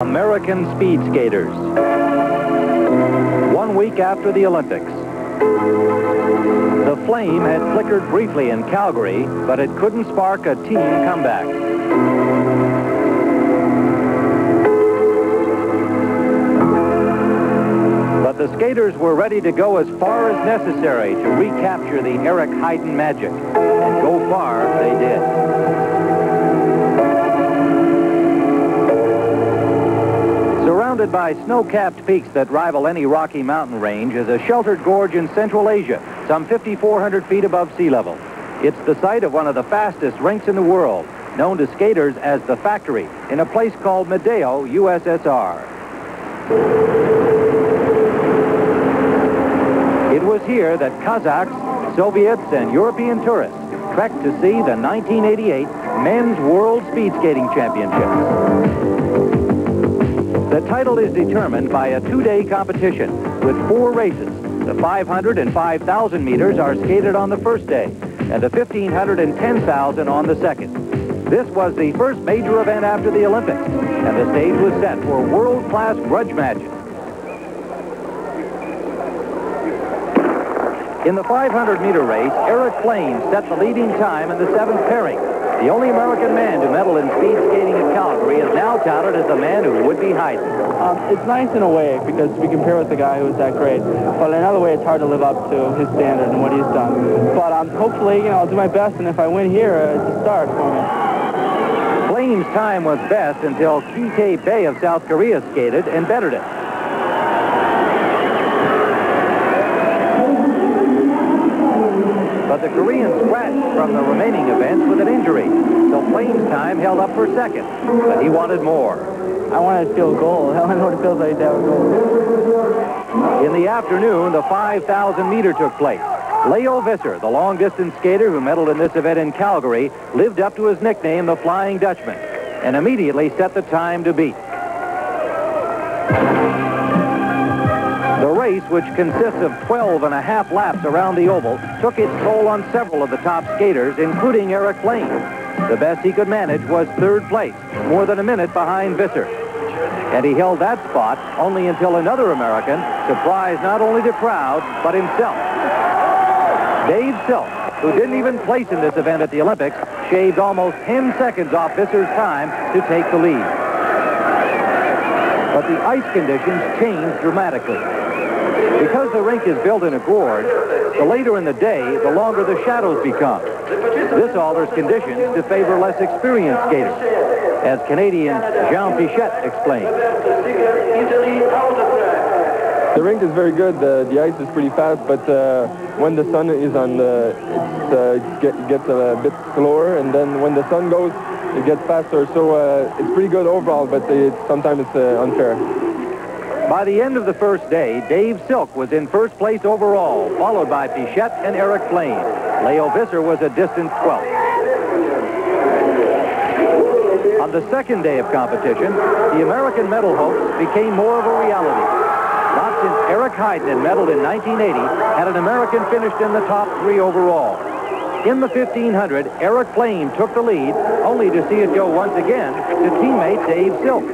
American speed skaters. 1 week after the Olympics. The Flaim had flickered briefly in Calgary, but it couldn't spark a team comeback. But the skaters were ready to go as far as necessary to recapture the Eric Heiden magic. And go far they did. Surrounded by snow-capped peaks that rival any Rocky Mountain range is a sheltered gorge in Central Asia, some 5,400 feet above sea level. It's the site of one of the fastest rinks in the world, known to skaters as the Factory, in a place called Medeo, USSR. It was here that Kazakhs, Soviets, and European tourists trekked to see the 1988 Men's World Speed Skating Championships. The title is determined by a two-day competition with 4 races. The 500 and 5,000 meters are skated on the first day, and the 1,500 and 10,000 on the second. This was the first major event after the Olympics, and the stage was set for world-class grudge matches. In the 500-meter race, Eric Flaim set the leading time in the 7th pairing. The only American man to medal in speed skating at Calgary is now touted as the man who would be Heiden. It's nice in a way because we compare with the guy who's that great. But in another way, it's hard to live up to his standard and what he's done. But hopefully, I'll do my best, and if I win here, it's a start for me. Flaim's time was best until Ki-tae Bae of South Korea skated and bettered it. But the Korean scratched from the remaining events with an injury, so Flaim's time held up for second, but he wanted more. I wanted to feel gold. I know what it feels like to have gold. In the afternoon, the 5,000 meter took place. Leo Visser, the long-distance skater who medaled in this event in Calgary, lived up to his nickname, the Flying Dutchman, and immediately set the time to beat. The race, which consists of 12 and a half laps around the oval, took its toll on several of the top skaters, including Eric Flaim. The best he could manage was third place, more than a minute behind Visser. And he held that spot only until another American surprised not only the crowd, but himself. Dave Silk, who didn't even place in this event at the Olympics, shaved almost 10 seconds off Visser's time to take the lead. But the ice conditions changed dramatically. Because the rink is built in a gorge, the later in the day, the longer the shadows become. This alters conditions to favor less experienced skaters, as Canadian Jean Pichette explained. The rink is very good. The ice is pretty fast, but when the sun is on, it gets a bit slower, and then when the sun goes, it gets faster. So it's pretty good overall, but sometimes it's unfair. By the end of the first day, Dave Silk was in first place overall, followed by Pichette and Eric Flaim. Leo Visser was a distant 12th. On the second day of competition, the American medal hopes became more of a reality. Not since Eric Heiden had medaled in 1980 had an American finished in the top 3 overall. In the 1,500, Eric Flaim took the lead, only to see it go once again to teammate Dave Silk.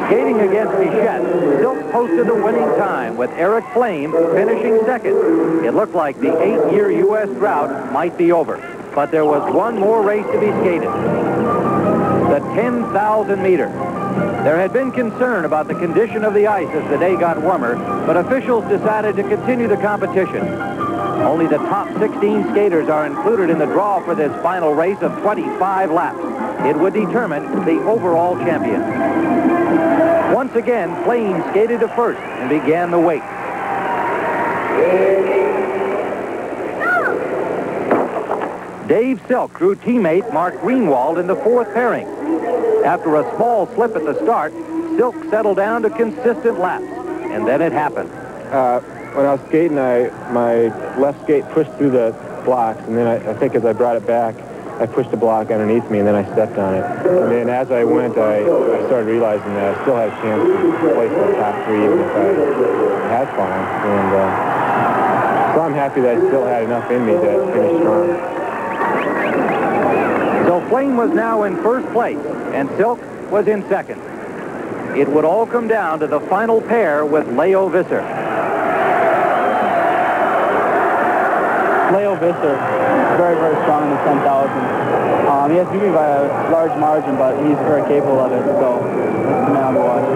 Skating against Pichette, Silk posted the winning time, with Eric Flaim finishing second. It looked like the 8-year U.S. drought might be over, but there was one more race to be skated. The 10,000 meter. There had been concern about the condition of the ice as the day got warmer, but officials decided to continue the competition. Only the top 16 skaters are included in the draw for this final race of 25 laps. It would determine the overall champion. Once again, Flaim skated to first and began the wait. Dave Silk drew teammate Mark Greenwald in the 4th pairing. After a small slip at the start, Silk settled down to consistent laps, and then it happened. When I was skating, my left skate pushed through the blocks, and then I think as I brought it back, I pushed the block underneath me, and then I stepped on it. And then as I went, I started realizing that I still had a chance to place in the top 3 even if I had fallen. And so I'm happy that I still had enough in me to finish strong. So Flaim was now in first place, and Silk was in second. It would all come down to the final pair with Leo Visser. Leo Visser, very, very strong in the 10,000. He has beat me by a large margin, but he's very capable of it, so that's the man to watch.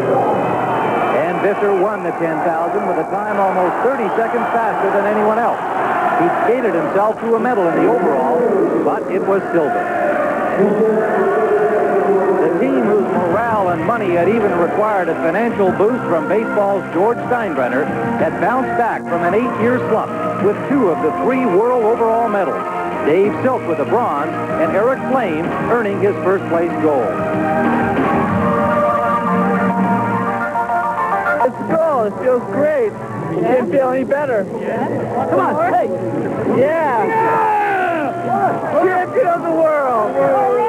And Visser won the 10,000 with a time almost 30 seconds faster than anyone else. He skated himself to a medal in the overall, but it was silver. The team whose morale and money had even required a financial boost from baseball's George Steinbrenner had bounced back from an 8-year slump with 2 of the 3 world overall medals. Dave Silk with the bronze and Eric Flaim earning his first place gold. Let's go. It feels great. You can't feel any better. Yeah. Come on. Hey. Yeah. Champion of the world.